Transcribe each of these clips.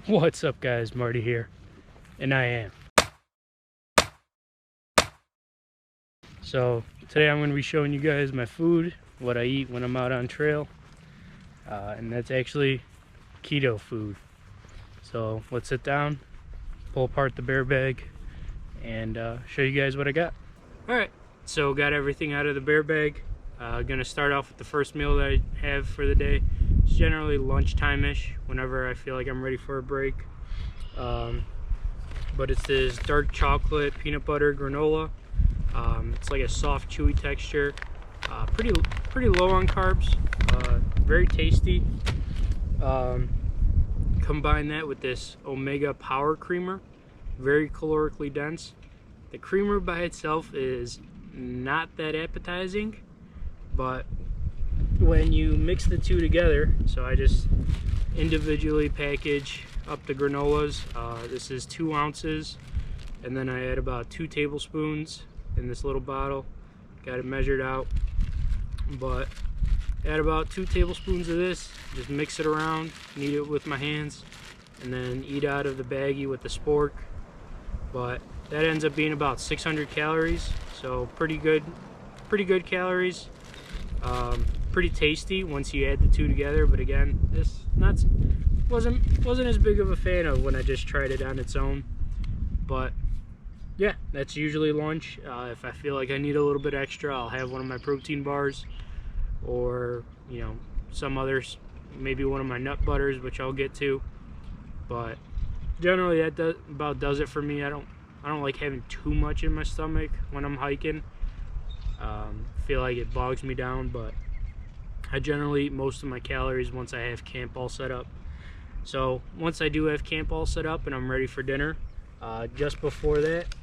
What's up guys, Marty here, and I am. So today I'm going to be showing you guys my food, what I eat when I'm out on trail, and that's actually keto food. So let's sit down, pull apart the bear bag, and show you guys what I got. Alright, so got everything out of the bear bag. Gonna start off with the first meal that I have for the day. It's generally lunchtime-ish, whenever I feel like I'm ready for a break. But it's this dark chocolate peanut butter granola. It's like a soft, chewy texture. Pretty low on carbs. Very tasty. Combine that with this Omega Power Creamer. Very calorically dense. The creamer by itself is not that appetizing, but when you mix the two together, so I just individually package up the granolas. This is 2 ounces, and then I add about 2 tablespoons in this little bottle. Got it measured out, but add about 2 tablespoons of this, just mix it around, knead it with my hands, and then eat out of the baggie with the spork. But that ends up being about 600 calories, so pretty good calories. Pretty tasty once you add the two together, but again, this wasn't as big of a fan of when I just tried it on its own. But yeah, that's usually lunch. If I feel like I need a little bit extra, I'll have one of my protein bars, or some others, maybe one of my nut butters, which I'll get to. But generally that about does it for me. I don't like having too much in my stomach when I'm hiking. Feel like it bogs me down, but I generally eat most of my calories once I have camp all set up. So once I do have camp all set up and I'm ready for dinner, just before that,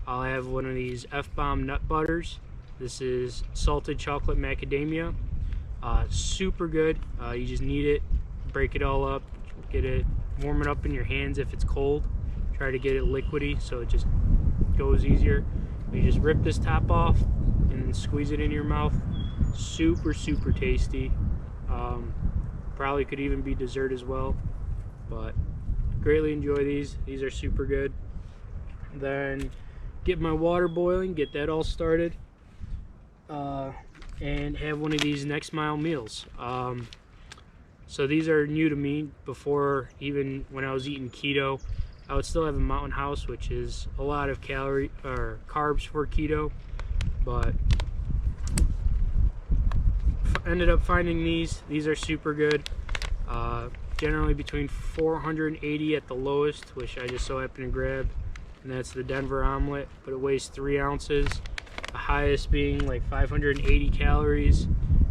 I'll have one of these F-Bomb nut butters. This is salted chocolate macadamia. Super good. You just knead it, break it all up, warm it up in your hands if it's cold. Try to get it liquidy so it just goes easier. You just rip this top off and then squeeze it in your mouth. Super tasty. Probably could even be dessert as well, but greatly enjoy these. These are super good. Then get my water boiling, get that all started, and have one of these Next Mile meals. So these are new to me. Before, even when I was eating keto, I would still have a Mountain House, which is a lot of carbs for keto, but ended up finding these. These are super good. Generally between 480 at the lowest, which I just so happen to grab, and that's the Denver omelet, but it weighs 3 ounces. The highest being like 580 calories,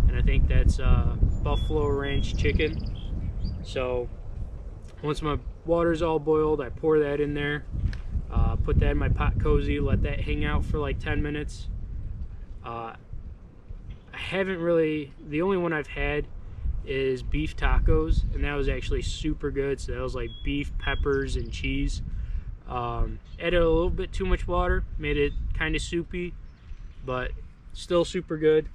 and I think that's Buffalo Ranch chicken. So once my water's all boiled, I pour that in there, put that in my pot cozy, let that hang out for like 10 minutes. I haven't really, the only one I've had is beef tacos, and that was actually super good. So that was like beef, peppers, and cheese. Added a little bit too much water, made it kind of soupy, but still super good.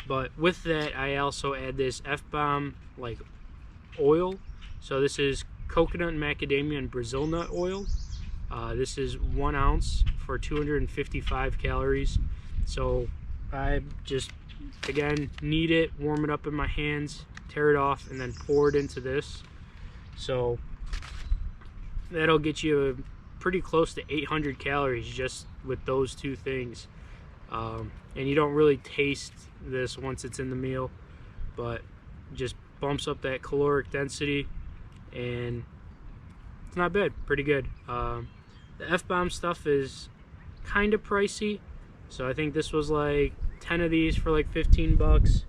But with that, I also add this F-Bomb like oil. So this is coconut, macadamia, and Brazil nut oil. This is 1 ounce for 255 calories. So I just, again, knead it, warm it up in my hands, tear it off, and then pour it into this. So that'll get you pretty close to 800 calories just with those two things. And you don't really taste this once it's in the meal, but just bumps up that caloric density, and it's not bad, pretty good. The F-Bomb stuff is kind of pricey, so I think this was like 10 of these for like 15 bucks.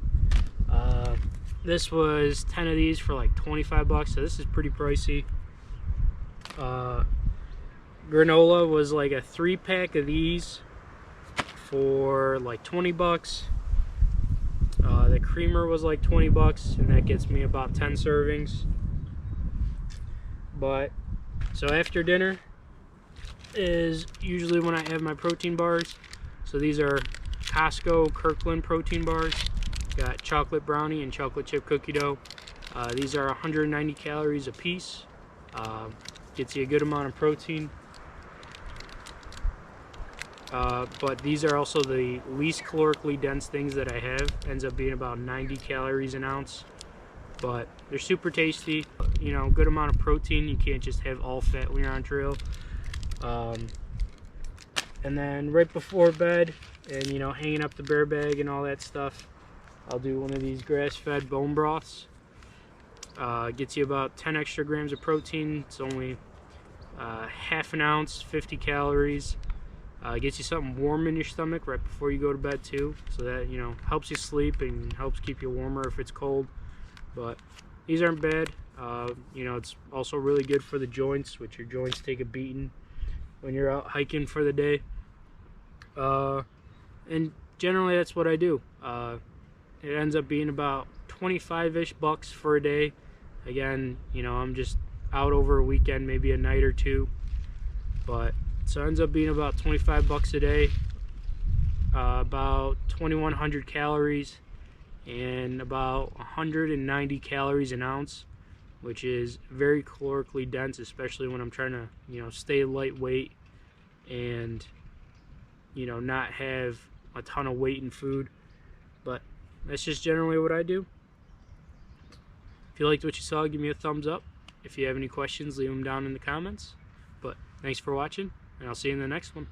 This was 10 of these for like 25 bucks, so this is pretty pricey. Granola was like a 3-pack of these for like 20 bucks. The creamer was like 20 bucks, and that gets me about 10 servings. But so after dinner is usually when I have my protein bars. So these are Costco Kirkland protein bars. Got chocolate brownie and chocolate chip cookie dough. These are 190 calories a piece, Gets you a good amount of protein. But these are also the least calorically dense things that I have. Ends up being about 90 calories an ounce. But they're super tasty. You know, good amount of protein. You can't just have all fat when you're on trail. And then right before bed, and you know, hanging up the bear bag and all that stuff, I'll do one of these grass-fed bone broths. Gets you about 10 extra grams of protein. It's only half an ounce, 50 calories. Gets you something warm in your stomach right before you go to bed too, so that, you know, helps you sleep and helps keep you warmer if it's cold. But these aren't bad. You know, it's also really good for the joints, which your joints take a beating when you're out hiking for the day. And generally that's what I do. It ends up being about 25-ish bucks for a day. Again, you know, I'm just out over a weekend, maybe a night or two. But so it ends up being about 25 bucks a day, about 2,100 calories, and about 190 calories an ounce, which is very calorically dense, especially when I'm trying to, you know, stay lightweight and, you know, not have a ton of weight in food. But that's just generally what I do. If you liked what you saw, give me a thumbs up. If you have any questions, leave them down in the comments. But thanks for watching, and I'll see you in the next one.